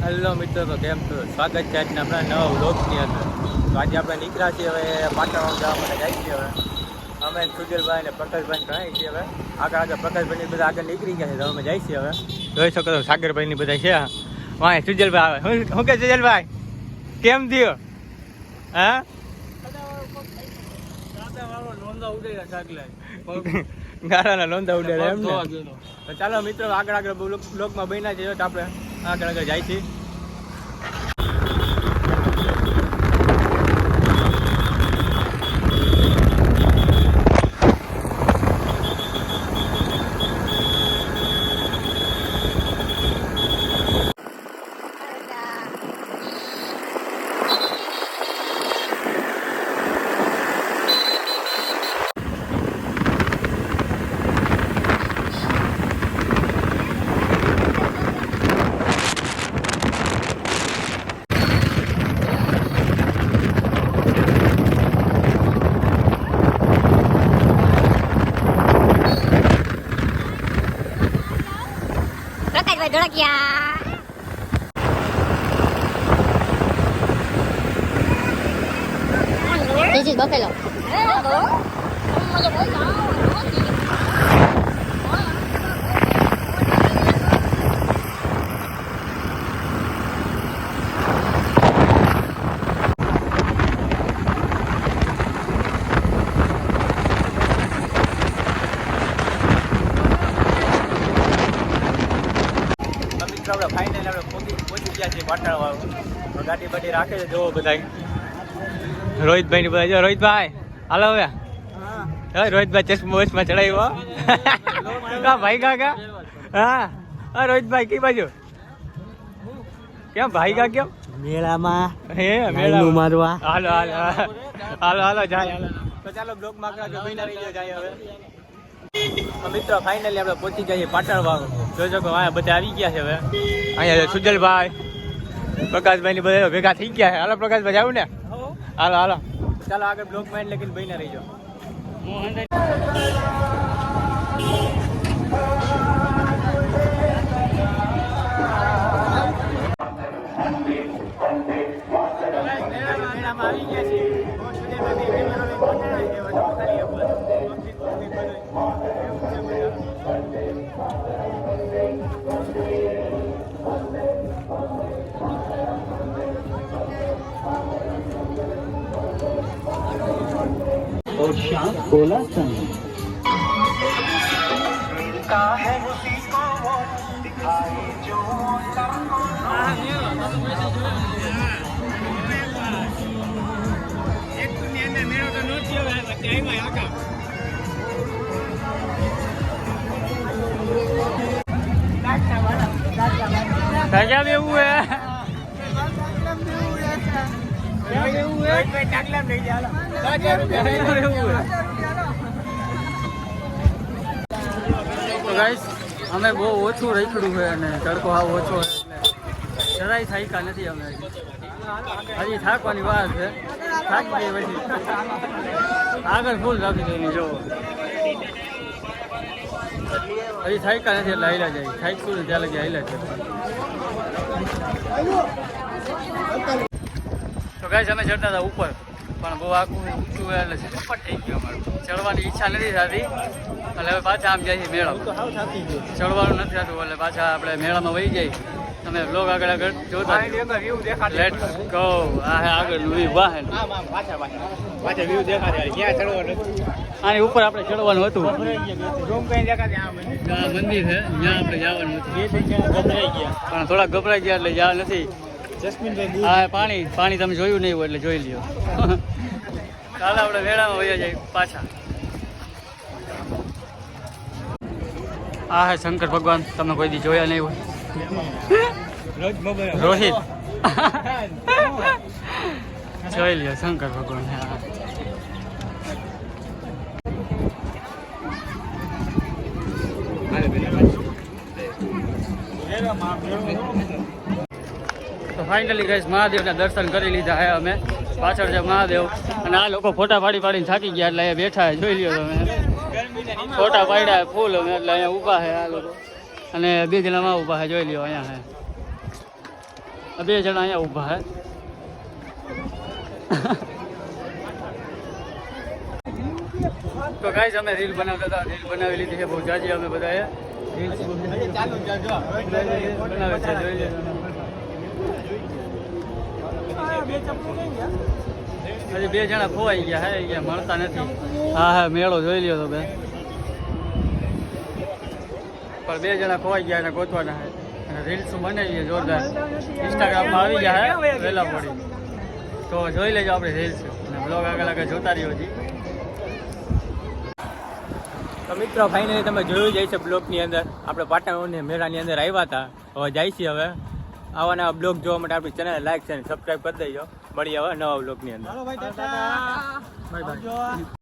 Hello મિત્રો, તો કેમ છો? સ્વાગત છે આજના આપણા નવા વ્લોગની અંદર. તો આજે આપણે નીકળ્યા છીએ હવે પાટણ જવા માટે જાય છીએ. હવે અમે સુજલભાઈ અને પ્રકાશભાઈ ગણાય છીએ. હવે આગળ પ્રકાશભાઈની બધા આગળ નીકળી ગયા છે, તો અમે જાય છીએ. હવે જોઈ શકો છો સાગરભાઈની બધા છે. વાહ સુજલભાઈ આવે. શું કે સુજલભાઈ કેમ થયો? હા ગારાના લોંદા ઉડેલા એમ ને. તો ચાલો મિત્રો આગળ બ્લોગમાં બન્યા છે. તો આપણે આગળ જાય છીએ. ધડકિયા This is buffalo. આપણે ફાઇનલ આપણે પહોંચી ગયા છીએ પાટણ. ગાડી બાડી રાખે છે જોવો બધા. રોહિતભાઈ ની બધા જો રોહિતભાઈ હાલો હવે. રોહિતભાઈ ચશ્મા વચમાં ચડાવ્યો. ભાઈ કાકા હા રોહિતભાઈ કઈ બાજુ કેમ ભાઈ કા કેમ મેળામાં હે મેળા મારવા હાલો હાલો હાલો હાલો જાય હાલો. તો ચાલો બ્લોક માં મહિના રહી જાય. હવે મિત્રો ફાઇનલી આપણે પહોંચી ગયા છીએ પાટણ વાળો. જોઈ શકો અહીંયા બધા આવી ગયા છે. હવે અહીંયા સુજલભાઈ પ્રકાશભાઈ ની બધા ભેગા થઈ ગયા છે. હાલો પ્રકાશભાઈ આવું ને. હાલો હાલો ચાલો આગળ બ્લોક માં લખીને બહીને રહી જાઓ. આવી ગયા છે. और शाम बोला संग है उसी को वो दिखाई जो એક દુનિયાને મેળો તો નહોતી હવે ટાઈમ આકા સજા બેવું હે તો ગાઈસ અમે બહુ ઓછું રખડ્યું છે અને તડકો હાવ ઓછો એટલે જરાય થાક્યા નથી. અમે હજી થાકવાની વાત છે. થાકી ગઈ પછી આગળ ફૂલ રાખી દઈએ. જો હજી થાક્યા નથી એટલે હાલ્યા જાય. થાકશું ને ત્યાં લગી હાલ્યા છે. તો ગાઈસ અમે ચડતા હતા ઉપર પણ બહુ આખું ઊંચું એટલે ઝટપટ થઈ ગયું. અમારું ચડવાની ઈચ્છા નથી થતી એટલે હવે પાછા આમ જાય મેળા. ચડવાનું નથી થતું એટલે પાછા આપણે મેળામાં વહી જાય. તમે બ્લોગ આગળ જોતા લેટ્સ ગો. આ આગળનું વ્યૂ વાહન આની ઉપર આપણે ચડવાનું હતું. મંદિર છે ત્યાં આપણે જવાનું હતું પણ થોડા ગભરાઈ ગયા એટલે જવા નથી. હા પાણી તમે જોયું નહીં હોય એટલે જોઈ લ્યો. ચાલો આપણે મેળામાં વયા જાય પાછા. આ હે શંકર ભગવાન. તમે કોઈ દી જોયા નહીં હોય. રોહિત જોઈ લ્યો શંકર ભગવાન. તો ફાઇનલી ગાઈસ મહાદેવના દર્શન કરી લીધા હે અમે. પાછળ છે મહાદેવ અને આ લોકો ફોટા પાડી થાકી ગયા એટલે અહીંયા બેઠા જોઈ લ્યો તમે. ફોટા પાડ્યા ફૂલ અમે એટલે અહીંયા ઊભા છે આ લોકો અને બે જણામાં ઊભા છે જોઈ લ્યો અહીંયા હે. આ 2 જણા અહીંયા ઊભા હે તો ગાઈસ અમે રીલ બનાવતા હતા, રીલ બનાવી લીધી છે બહુ જાજી અમે બધાએ રીલ બનાવે છે, જોઈ લેજો. હજી 2 જણા ખોવાઈ ગયા હે, અહીંયા મળતા નથી. હા મેળો જોઈ લ્યો તો બે, પણ 2 જણા ખોવાઈ ગયા અને ગોતવાના હે. અને રીલ્સ બનાવીએ જોરદાર, ઇન્સ્ટાગ્રામમાં આવી ગયા હે વહેલા પડી, તો જોઈ લેજો આપણે રીલ્સ અને બ્લોગ આગળ જોતા રહ્યો હજી. તો મિત્રો ફાઇનલી તમે જોયું જાય છે બ્લોગની અંદર આપણે પાટણ મેળાની અંદર આવ્યા હતા. હવે જાય છીએ હવે આવા નવા બ્લોગ જોવા માટે આપણી ચેનલ લાઈક છે અને સબસ્ક્રાઈબ કરી દેજો. મળીએ હવે નવા બ્લોગની અંદર. Bye bye.